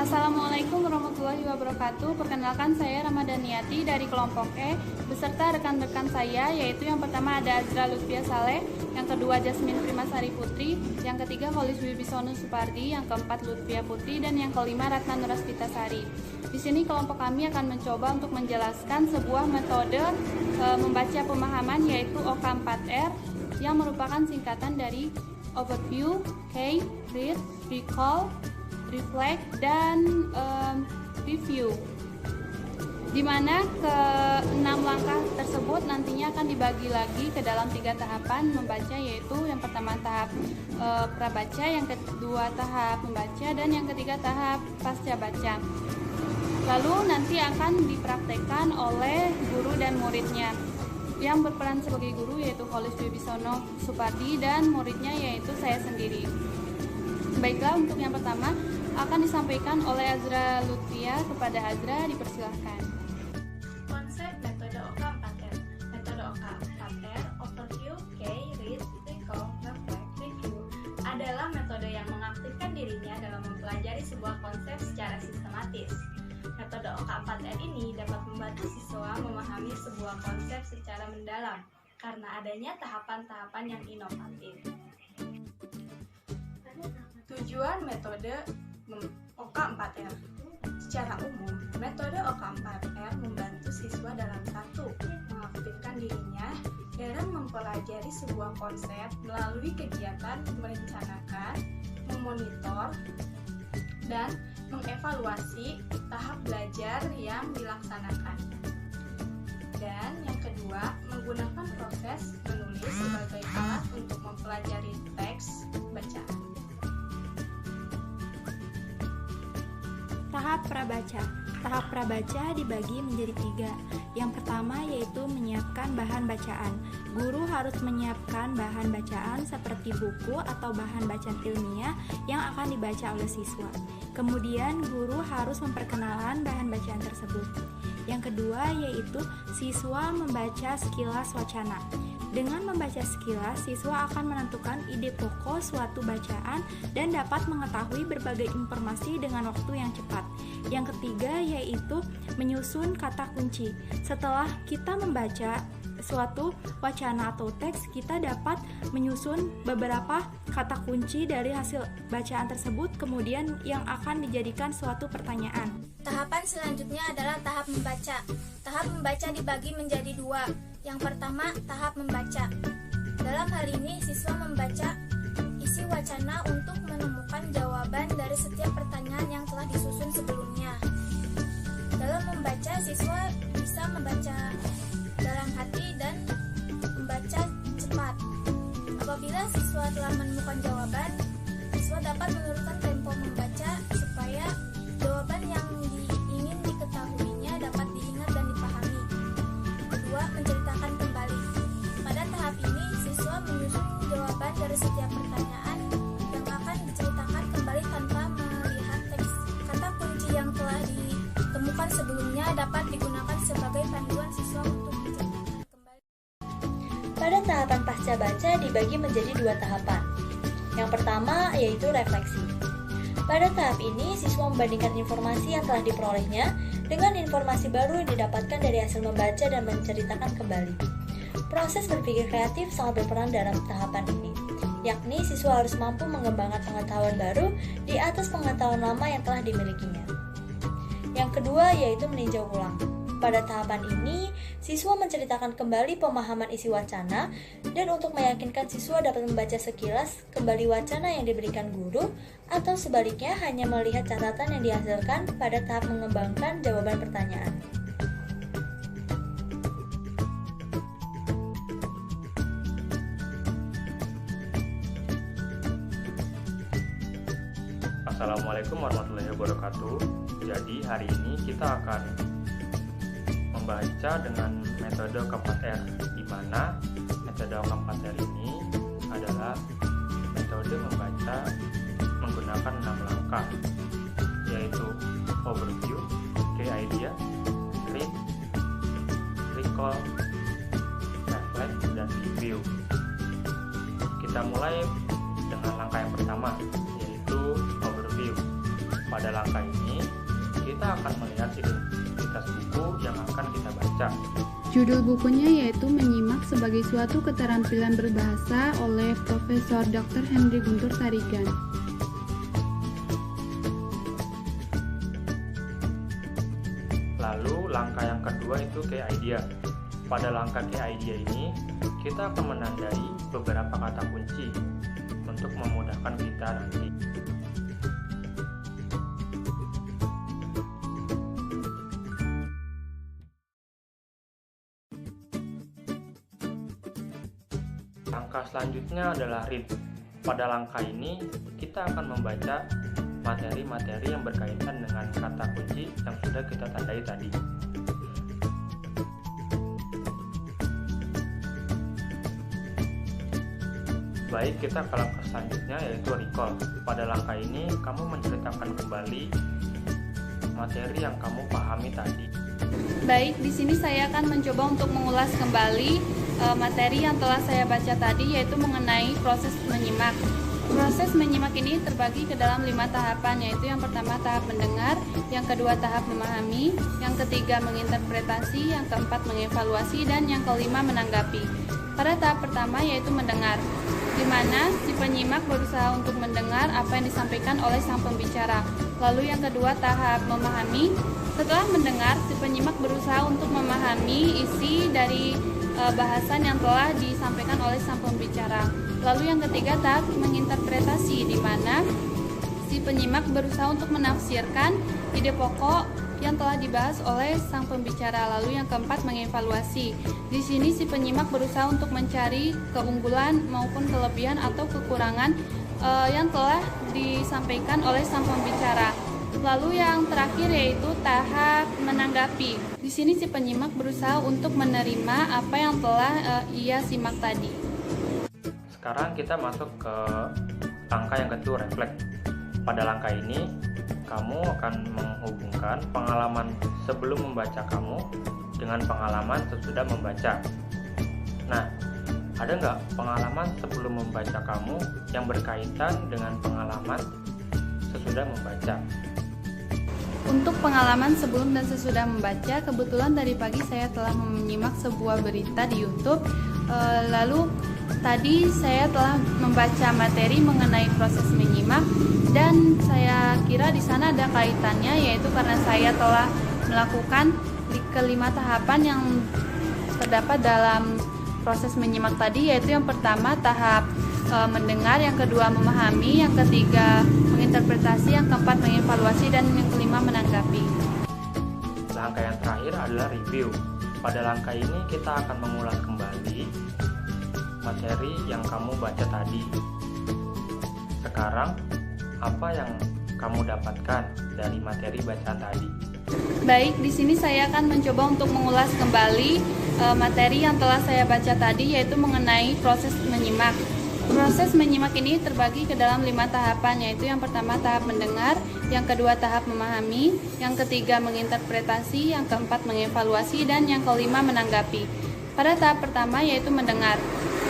Assalamualaikum warahmatullahi wabarakatuh. Perkenalkan, saya Ramadhaniati dari kelompok E beserta rekan-rekan saya, yaitu yang pertama ada Azra Lutfia Saleh, yang kedua Jasmine Primasari Putri, yang ketiga Kholis Wibisono Supardi, yang keempat Lutfia Putri, dan yang kelima Ratna Nuraspita Sari. Di sini kelompok kami akan mencoba untuk menjelaskan sebuah metode membaca pemahaman, yaitu OK4R, yang merupakan singkatan dari Overview, K, Read, Recall, Reflect, dan Review, di mana ke-6 langkah tersebut nantinya akan dibagi lagi ke dalam 3 tahapan membaca, yaitu yang pertama tahap prabaca, yang kedua tahap membaca, dan yang ketiga tahap pasca baca. Lalu nanti akan dipraktekkan oleh guru dan muridnya. Yang berperan sebagai guru yaitu Kholis Wibisono Supardi, dan muridnya yaitu saya sendiri. Baiklah, untuk yang pertama akan disampaikan oleh Azra Lutfia. Kepada Azra, dipersilahkan. Konsep metode OK4R. Metode OK4R, Overview, K, Read, Recall, Reflect, Review, adalah metode yang mengaktifkan dirinya dalam mempelajari sebuah konsep secara sistematis. Metode OK4R ini dapat membantu siswa memahami sebuah konsep secara mendalam karena adanya tahapan-tahapan yang inovatif. Tujuan metode OK4R. Secara umum, metode OK4R membantu siswa dalam satu, mengaktifkan dirinya dalam mempelajari sebuah konsep melalui kegiatan merencanakan, memonitor, dan mengevaluasi tahap belajar yang dilaksanakan. Dan yang kedua, menggunakan proses menulis sebagai alat untuk mempelajari teks bacaan. Tahap prabaca. Tahap prabaca dibagi menjadi 3. Yang pertama yaitu menyiapkan bahan bacaan. Guru harus menyiapkan bahan bacaan seperti buku atau bahan bacaan ilmiah yang akan dibaca oleh siswa. Kemudian guru harus memperkenalkan bahan bacaan tersebut. Yang kedua yaitu siswa membaca sekilas wacana. Dengan membaca sekilas, siswa akan menentukan ide pokok suatu bacaan dan dapat mengetahui berbagai informasi dengan waktu yang cepat. Yang ketiga yaitu menyusun kata kunci. Setelah kita membaca suatu wacana atau teks, kita dapat menyusun beberapa kata kunci dari hasil bacaan tersebut, kemudian yang akan dijadikan suatu pertanyaan. Tahapan selanjutnya adalah tahap membaca. Tahap membaca dibagi menjadi 2. Yang pertama, tahap membaca. Dalam hal ini, siswa membaca isi wacana untuk menemukan jawaban dari setiap pertanyaan yang telah disusun sebelumnya. Dalam membaca, siswa bisa membaca dalam hati dan membaca cepat. Apabila siswa telah menemukan jawaban, siswa dapat menurunkan tempo membaca supaya jawaban yang ingin diketahuinya dapat diingat dan dipahami. Kedua, menceritakan kembali. Pada tahap ini, siswa menyusun jawaban dari setiap pertanyaan yang akan diceritakan kembali tanpa melihat teks. Kata kunci yang telah ditemukan sebelumnya dapat digunakan sebagai panduan siswa untuk menceritakan kembali. Pada tahapan pasca baca dibagi menjadi 2 tahapan. Yang pertama yaitu refleksi. Pada tahap ini, siswa membandingkan informasi yang telah diperolehnya dengan informasi baru yang didapatkan dari hasil membaca dan menceritakan kembali. Proses berpikir kreatif sangat berperan dalam tahapan ini, yakni siswa harus mampu mengembangkan pengetahuan baru di atas pengetahuan lama yang telah dimilikinya. Yang kedua yaitu meninjau ulang. Pada tahapan ini, siswa menceritakan kembali pemahaman isi wacana dan untuk meyakinkan siswa dapat membaca sekilas kembali wacana yang diberikan guru atau sebaliknya hanya melihat catatan yang dihasilkan pada tahap mengembangkan jawaban pertanyaan. Assalamualaikum warahmatullahi wabarakatuh. Jadi hari ini kita akan membaca dengan metode OK4R, di mana metode OK4R ini adalah metode membaca menggunakan 6 langkah, yaitu Overview, Key Idea, Read, Recall, Reflect, dan Review. Kita mulai dengan langkah yang pertama, yaitu Overview. Pada langkah ini, kita akan melihat identitas buku yang akan kita baca. Judul bukunya yaitu Menyimak sebagai suatu keterampilan berbahasa oleh Profesor Dr. Henry Guntur Tarigan. Lalu langkah yang kedua itu key idea. Pada langkah key idea ini, kita akan menandai beberapa kata kunci untuk memudahkan kita nanti. Langkah selanjutnya adalah read. Pada langkah ini, kita akan membaca materi-materi yang berkaitan dengan kata kunci yang sudah kita tandai tadi. Baik, kita ke langkah selanjutnya yaitu recall. Pada langkah ini, kamu menceritakan kembali materi yang kamu pahami tadi. Baik, di sini saya akan mencoba untuk mengulas kembali materi yang telah saya baca tadi, yaitu mengenai proses menyimak. Proses menyimak ini terbagi ke dalam 5 tahapan, yaitu yang pertama tahap mendengar, yang kedua tahap memahami, yang ketiga menginterpretasi, yang keempat mengevaluasi, dan yang kelima menanggapi. Pada tahap pertama yaitu mendengar, di mana si penyimak berusaha untuk mendengar apa yang disampaikan oleh sang pembicara. Lalu yang kedua tahap memahami, setelah mendengar si penyimak berusaha untuk memahami isi dari bahasan yang telah disampaikan oleh sang pembicara. Lalu yang ketiga tahap menginterpretasi, di mana si penyimak berusaha untuk menafsirkan ide pokok yang telah dibahas oleh sang pembicara. Lalu yang keempat mengevaluasi. Di sini si penyimak berusaha untuk mencari keunggulan maupun kelebihan atau kekurangan yang telah disampaikan oleh sang pembicara. Lalu yang terakhir yaitu tahap menanggapi. Di sini si penyimak berusaha untuk menerima apa yang telah ia simak tadi. Sekarang kita masuk ke langkah yang kedua, reflect. Pada langkah ini, kamu akan menghubungkan pengalaman sebelum membaca kamu dengan pengalaman sesudah membaca. Nah, ada nggak pengalaman sebelum membaca kamu yang berkaitan dengan pengalaman sesudah membaca? Untuk pengalaman sebelum dan sesudah membaca, kebetulan tadi pagi saya telah menyimak sebuah berita di YouTube. Lalu tadi saya telah membaca materi mengenai proses menyimak, dan saya kira di sana ada kaitannya, yaitu karena saya telah melakukan kelima tahapan yang terdapat dalam proses menyimak tadi, yaitu yang pertama tahap mendengar, yang kedua memahami, yang ketiga menginterpretasi, yang keempat mengevaluasi, dan yang kelima menanggapi. Langkah yang terakhir adalah review. Pada langkah ini kita akan mengulas kembali materi yang kamu baca tadi. Sekarang, apa yang kamu dapatkan dari materi bacaan tadi? Baik, di sini saya akan mencoba untuk mengulas kembali materi yang telah saya baca tadi, yaitu mengenai proses menyimak. Proses menyimak ini terbagi ke dalam 5 tahapan, yaitu yang pertama tahap mendengar, yang kedua tahap memahami, yang ketiga menginterpretasi, yang keempat mengevaluasi, dan yang kelima menanggapi. Pada tahap pertama yaitu mendengar,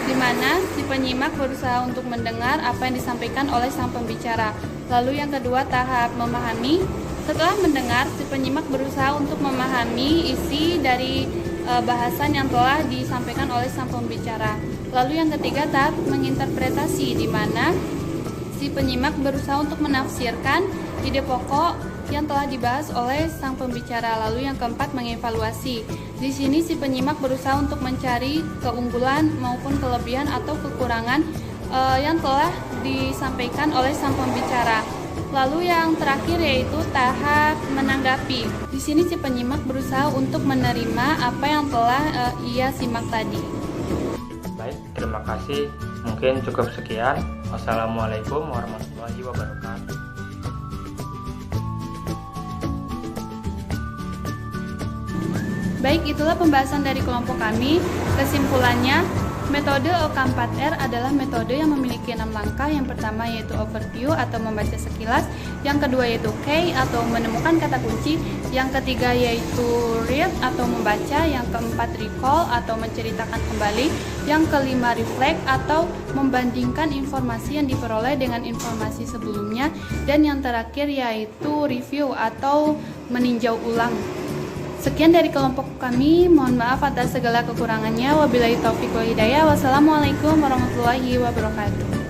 di mana si penyimak berusaha untuk mendengar apa yang disampaikan oleh sang pembicara. Lalu yang kedua tahap memahami, setelah mendengar si penyimak berusaha untuk memahami isi dari bahasan yang telah disampaikan oleh sang pembicara. Lalu yang ketiga tahap menginterpretasi, di mana si penyimak berusaha untuk menafsirkan ide pokok yang telah dibahas oleh sang pembicara. Lalu yang keempat mengevaluasi. Di sini si penyimak berusaha untuk mencari keunggulan maupun kelebihan atau kekurangan yang telah disampaikan oleh sang pembicara. Lalu yang terakhir yaitu tahap menanggapi. Di sini si penyimak berusaha untuk menerima apa yang telah ia simak tadi. Baik, terima kasih. Mungkin cukup sekian. Wassalamualaikum warahmatullahi wabarakatuh. Baik, itulah pembahasan dari kelompok kami. Kesimpulannya, metode OK4R adalah metode yang memiliki 6 langkah. Yang pertama yaitu overview atau membaca sekilas, yang kedua yaitu key atau menemukan kata kunci, yang ketiga yaitu read atau membaca, yang keempat recall atau menceritakan kembali, yang kelima reflect atau membandingkan informasi yang diperoleh dengan informasi sebelumnya, dan yang terakhir yaitu review atau meninjau ulang. Sekian dari kelompok kami, mohon maaf atas segala kekurangannya. Wabillahi taufiq wal hidayah. Wassalamualaikum warahmatullahi wabarakatuh.